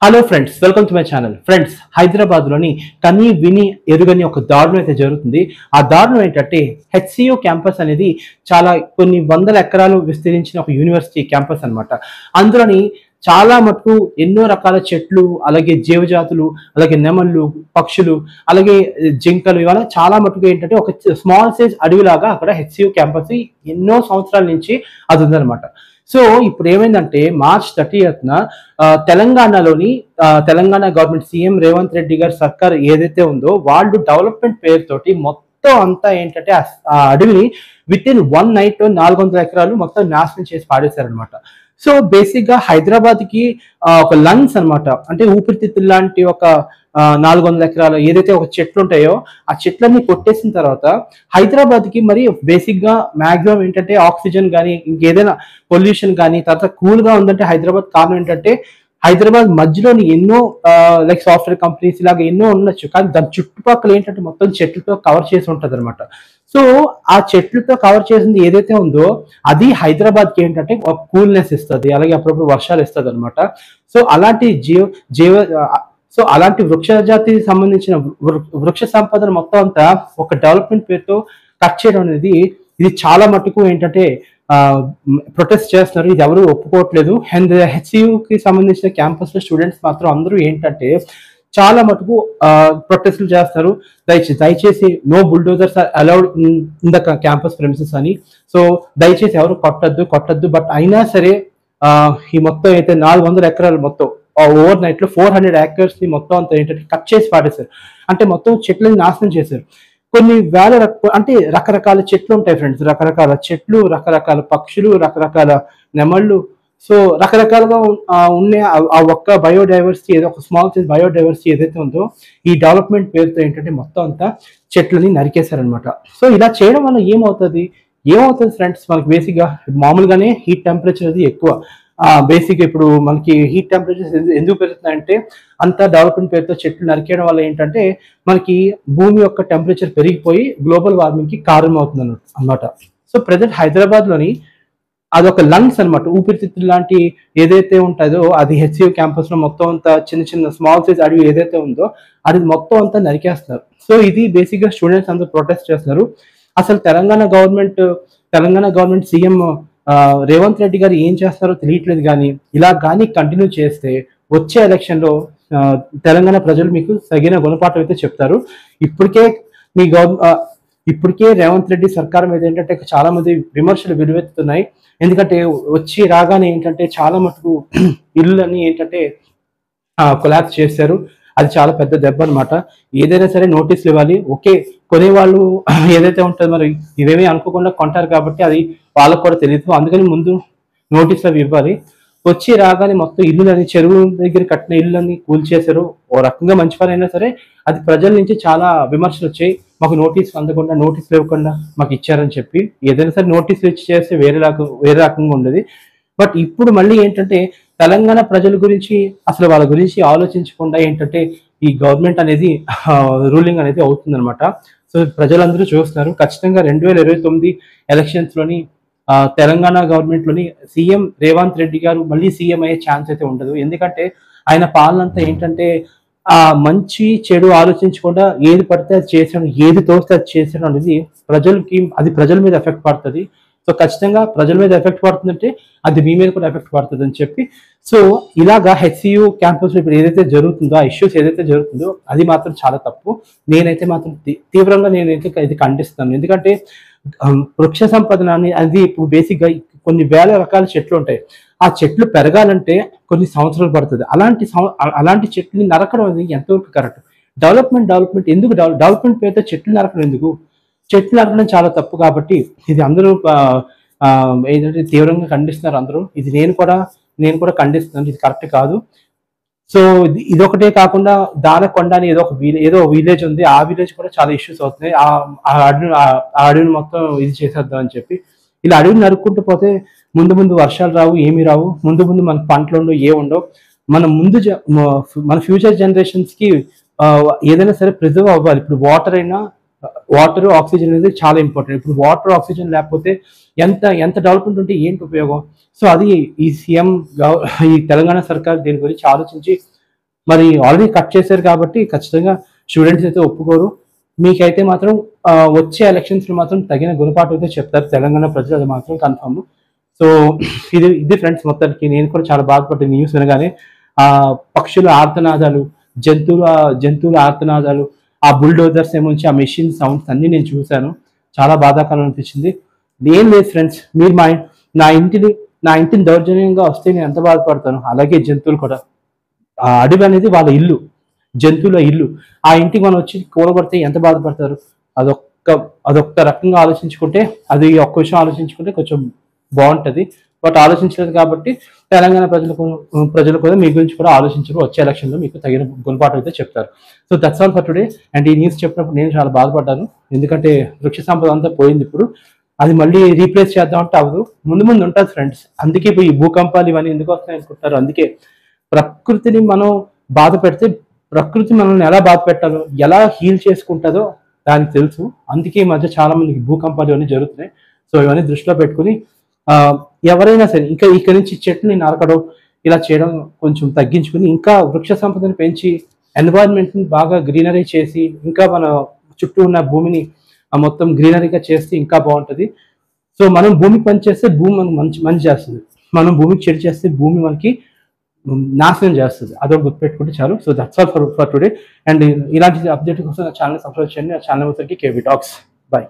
Hello friends, welcome to my channel. Friends, హైదరాబాద్లోని కనీ విని ఎరుగని ఒక దారుణం అయితే జరుగుతుంది. ఆ దారుణం ఏంటంటే హెచ్సియు క్యాంపస్ అనేది చాలా కొన్ని వందల ఎకరాలు విస్తరించిన ఒక యూనివర్సిటీ క్యాంపస్ అన్నమాట. అందులోని చాలా మటుకు ఎన్నో రకాల చెట్లు, అలాగే జీవజాతులు, అలాగే నెమళ్ళు, పక్షులు, అలాగే జింకలు ఇవాళ చాలా మటుకు ఏంటంటే ఒక స్మాల్ సైజ్ అడవిలాగా అక్కడ హెచ్సియు క్యాంపస్ ఎన్నో సంవత్సరాల నుంచి అది ఉందన్నమాట. సో ఇప్పుడు ఏమైందంటే మార్చ్ 30న తెలంగాణలోని తెలంగాణ గవర్నమెంట్ సీఎం రేవంత్ రెడ్డి గారి సర్కార్ ఏదైతే ఉందో వాళ్ళు డెవలప్మెంట్ పేరుతోటి మొత్తం అంతా ఏంటంటే ఆ అడవిని విత్ ఇన్ 1 నైట్ 400 ఎకరాలు మొత్తం నాశనం చేసి పాడేశారనమాట. సో బేసిక్ గా హైదరాబాద్ కి ఒక లంగ్స్ అనమాట, అంటే ఊపిరితిత్తులు లాంటి ఒక 400 ఎకరాలు ఏదైతే ఒక చెట్లు ఉంటాయో ఆ చెట్లన్నీ కొట్టేసిన తర్వాత హైదరాబాద్ కి మరి బేసిక్ గా మాక్సిమం ఏంటంటే ఆక్సిజన్ కానీ ఇంకేదైనా పొల్యూషన్ కానీ తర్వాత కూల్ గా ఉందంటే హైదరాబాద్ కారణం ఏంటంటే హైదరాబాద్ మధ్యలోని ఎన్నో లైక్ సాఫ్ట్వేర్ కంపెనీస్ ఇలాగ ఎన్నో ఉండొచ్చు, కానీ దాని చుట్టుపక్కల ఏంటంటే మొత్తం చెట్లతో కవర్ చేసి ఉంటది అనమాట. సో ఆ చెట్లతో కవర్ చేసింది ఏదైతే ఉందో అది హైదరాబాద్ కి ఏంటంటే ఒక కూల్నెస్ ఇస్తుంది, అలాగే అప్పుడప్పుడు వర్షాలు ఇస్తుంది అనమాట. సో అలాంటి అలాంటి వృక్ష జాతికి సంబంధించిన వృక్ష సంపదను మొత్తం అంతా ఒక డెవలప్మెంట్ పేరుతో కట్ చేయడం అనేది ఇది చాలా మటుకు ఏంటంటే ప్రొటెస్ట్ చేస్తున్నారు. ఇది ఎవరు ఒప్పుకోవట్లేదు. అండ్ హెచ్సియుకి సంబంధించిన క్యాంపస్ లో స్టూడెంట్స్ మాత్రం అందరూ ఏంటంటే చాలా మటుకు ప్రొటెస్ట్లు చేస్తారు. దయచేసి no bulldozers are allowed in the campus premises అని. సో దయచేసి ఎవరు కొట్టద్దు. బట్ అయినా సరే ఈ మొత్తం అయితే 400 ఎకరాలు మొత్తం ఓవర్ నైట్ లో 400 ఏకర్స్ ని మొత్తం అంతా ఏంటంటే కట్ చేసి పాడేశారు. అంటే మొత్తం చెట్లని నాశనం చేశారు. కొన్ని వేల అంటే రకరకాల చెట్లు ఉంటాయి ఫ్రెండ్స్, రకరకాల చెట్లు, రకరకాల పక్షులు, రకరకాల నెమళ్ళు. సో రకరకాలుగా ఉన్న ఆ ఒక్క బయోడైవర్సిటీ ఏదో ఒక స్మాల్ సైజ్ బయోడైవర్సిటీ ఏదైతే ఉందో ఈ డెవలప్మెంట్ పేరుతో ఏంటంటే మొత్తం అంతా చెట్లని నరికేశారనమాట. సో ఇలా చేయడం వల్ల ఏమవుతుంది ఫ్రెండ్స్, మనకి బేసిక్ గా మామూలుగానే హీట్ టెంపరేచర్ అది ఎక్కువ. బేసిక్ ఇప్పుడు మనకి హీట్ టెంపరేచర్ ఎందుకు పెరుగుతున్నాయంటే అంతా డెవలప్మెంట్ పేరుతో చెట్లు నరికేయడం వల్ల ఏంటంటే మనకి భూమి యొక్క టెంపరేచర్ పెరిగిపోయి గ్లోబల్ వార్మింగ్ కి కారణం అవుతుంది అన్నమాట. సో ప్రజెంట్ హైదరాబాద్ లోని అదొక లంగ్స్ అనమాట, ఊపిరితిత్తులు లాంటి ఏదైతే ఉంటుందో అది హెచ్సియు క్యాంపస్ లో మొత్తం అంతా చిన్న స్మాల్ సైజ్ అడవి ఏదైతే ఉందో అది మొత్తం అంతా నరికేస్తున్నారు. సో ఇది బేసిక్ గా స్టూడెంట్స్ అందరూ ప్రొటెస్ట్ చేస్తున్నారు. అసలు తెలంగాణ గవర్నమెంట్ సీఎం రేవంత్ రెడ్డి గారు ఏం చేస్తారో తెలియట్లేదు. కానీ ఇలా కానీ కంటిన్యూ చేస్తే వచ్చే ఎలక్షన్ లో తెలంగాణ ప్రజలు మీకు తగిన గుణపాఠం అయితే చెప్తారు. ఇప్పటికే రేవంత్ రెడ్డి సర్కార్ మీద ఏంటంటే చాలా మంది విమర్శలు వెలువెత్తుతున్నాయి. ఎందుకంటే వచ్చి రాగానే ఏంటంటే చాలా మటుకు ఇల్లులన్నీ ఏంటంటే కొలాప్స్ చేశారు. అది చాలా పెద్ద దెబ్బ అనమాట. ఏదైనా సరే నోటీసులు ఇవ్వాలి. ఓకే, కొనేవాళ్ళు ఏదైతే ఉంటుందో మరి ఇవేమీ అనుకోకుండా కొంటారు కాబట్టి అది వాళ్ళకు కూడా తెలియదు. అందుకని ముందు నోటీసులు అవి ఇవ్వాలి. వచ్చి రాగానే మొత్తం ఇల్లులని చెరువు దగ్గర కట్టిన ఇల్లులని కూల్చేశారు. ఓ రకంగా మంచి పని అయినా సరే అది ప్రజల నుంచి చాలా విమర్శలు వచ్చాయి. మాకు నోటీసులు అందకుండా నోటీసులు ఇవ్వకుండా మాకు ఇచ్చారని చెప్పి. ఏదైనా సరే నోటీసులు ఇచ్చి చేస్తే వేరే రకంగా ఉండేది. బట్ ఇప్పుడు మళ్ళీ ఏంటంటే తెలంగాణ ప్రజల గురించి అసలు వాళ్ళ గురించి ఆలోచించకుండా ఏంటంటే ఈ గవర్నమెంట్ అనేది రూలింగ్ అనేది అవుతుంది అనమాట. సో ప్రజలందరూ చూస్తున్నారు. ఖచ్చితంగా 2029 ఎలక్షన్స్ లోని తెలంగాణ గవర్నమెంట్ లోని సీఎం రేవంత్ రెడ్డి గారు మళ్ళీ సీఎం అయ్యే ఛాన్స్ అయితే ఉండదు. ఎందుకంటే ఆయన పాలన అంతా ఏంటంటే మంచి చెడు ఆలోచించకుండా ఏది పడితే అది చేసాడు, ఏది తోస్తే అది చేసాడు అనేది ప్రజల మీద ఎఫెక్ట్ పడుతుంది. సో ఖచ్చితంగా ప్రజల మీద ఎఫెక్ట్ పడుతుందంటే అది మీ మీద కూడా ఎఫెక్ట్ పడుతుంది అని చెప్పి. సో ఇలాగా హెచ్సియు క్యాంపస్ లో ఇప్పుడు ఏదైతే జరుగుతుందో ఆ ఇష్యూస్ ఏదైతే జరుగుతుందో అది మాత్రం చాలా తప్పు. నేనైతే మాత్రం తీవ్రంగా ఇది ఖండిస్తాను. ఎందుకంటే వృక్ష సంపద అది ఇప్పుడు బేసిక్ గా కొన్ని వేల రకాల చెట్లు ఉంటాయి. ఆ చెట్లు పెరగాలంటే కొన్ని సంవత్సరాలు పడుతుంది. అలాంటి చెట్లని నరకడం అనేది ఎంతవరకు కరెక్ట్? డెవలప్మెంట్ ఎందుకు డెవలప్మెంట్ పేరుతో చెట్లు నరకడం ఎందుకు? చెట్లు నరకడం చాలా తప్పు. కాబట్టి ఇది అందరూ ఏంటంటే తీవ్రంగా ఖండిస్తున్నారు అందరూ. ఇది నేను కూడా ఖండిస్తున్నాను. ఇది కరెక్ట్ కాదు. సో ఇదొకటే కాకుండా దానకొండ అని ఏదో విలేజ్ ఉంది. ఆ విలేజ్ కూడా చాలా ఇష్యూస్ అవుతున్నాయి. ఆ అడవిని మొత్తం ఇది చేసేద్దాం అని చెప్పి ఇలా అడవిని నరుక్కుంటూ పోతే ముందు వర్షాలు రావు, ఏమీ రావు. ముందు మన పంటలు ఉండవు, ఏ ఉండవు. మన ఫ్యూచర్ జనరేషన్స్ కి ఏదైనా సరే ప్రిజర్వ్ అవ్వాలి. ఇప్పుడు వాటర్ ఆక్సిజన్ అనేది చాలా ఇంపార్టెంట్. ఇప్పుడు వాటర్ ఆక్సిజన్ లేకపోతే ఎంత డెవలప్మెంట్ ఉంటే ఏంటి ఉపయోగం? సో అది ఈ తెలంగాణ సర్కార్ దీని గురించి ఆలోచించి మరి ఆల్రెడీ కట్ చేశారు కాబట్టి ఖచ్చితంగా స్టూడెంట్స్ అయితే ఒప్పుకోరు. మీకైతే మాత్రం వచ్చే ఎలక్షన్స్ లో మాత్రం తగిన గుణపాఠం అయితే చెప్తారు తెలంగాణ ప్రజలు, అది మాత్రం కన్ఫర్మ్. సో ఇది ఫ్రెండ్స్, మొత్తానికి నేను కూడా చాలా బాధపడ్డ న్యూస్ వినగానే. ఆ పక్షుల ఆర్తనాదాలు, జంతువుల ఆర్తనాదాలు, ఆ బుల్డోజర్స్ ఏమొచ్చి ఆ మెషిన్ సౌండ్స్ అన్ని నేను చూశాను. చాలా బాధాకరం అనిపించింది. ఏం లేదు ఫ్రెండ్స్, మీరు నా ఇంటిని దౌర్జన్యంగా వస్తే నేను ఎంత బాధపడతాను, అలాగే జంతువులు కూడా. ఆ అడవి అనేది వాళ్ళ ఇల్లు, జంతువుల ఇల్లు. ఆ ఇంటికి మనం వచ్చి కూలగొడితే ఎంత బాధపడతారు. అదొక్క అదొక్క రకంగా ఆలోచించుకుంటే, అది ఒక్క విషయం ఆలోచించుకుంటే కొంచెం బాగుంటది. బట్ ఆలోచించలేదు కాబట్టి తెలంగాణ ప్రజలు కూడా మీ గురించి కూడా ఆలోచించరు. వచ్చే ఎలక్షన్లో మీకు తగిన గుణపాఠం అయితే చెప్తారు. So that's all for today. And ఈ న్యూస్ చెప్పినప్పుడు నేను చాలా బాధపడ్డాను. ఎందుకంటే వృక్ష సంపద అంతా పోయింది. ఇప్పుడు అది మళ్ళీ రీప్లేస్ చేద్దామంటే అవ్వదు. ముందు ఉంటుంది ఫ్రెండ్స్. అందుకే ఇప్పుడు ఈ భూకంపాలు ఇవన్నీ ఎందుకు వస్తాయి అనుకుంటారు. అందుకే ప్రకృతిని మనం బాధ పెడితే ప్రకృతి మనల్ని ఎలా బాధ పెట్టాలో, ఎలా హీల్ చేసుకుంటుందో దానికి తెలుసు. అందుకే ఈ మధ్య చాలా మందికి భూకంపాలు ఇవన్నీ జరుగుతున్నాయి. సో ఇవన్నీ దృష్టిలో పెట్టుకుని ఎవరైనా సరే ఇంకా ఇక్కడి నుంచి చెట్టుని నరకడం ఇలా చేయడం కొంచెం తగ్గించుకుని, ఇంకా వృక్ష సంపదను పెంచి ఎన్వైరన్మెంట్ని బాగా గ్రీనరీ చేసి, ఇంకా మన చుట్టూ ఉన్న భూమిని మొత్తం గ్రీనరీగా చేస్తే ఇంకా బాగుంటుంది. సో మనం భూమికి పని చేస్తే భూమి మనకు మంచి చేస్తుంది. మనం భూమికి చెడు చేస్తే భూమి మనకి నాశనం చేస్తుంది. అదొకటి గుర్తుపెట్టుకుంటే చాలు. So that's all for today. And ఇలాంటి అప్డేట్ కోసం నా ఛానల్ సబ్స్క్రైబ్ చేయండి. నా ఛానల్ వచ్చరికి కేవీ టాక్స్. బాయ్.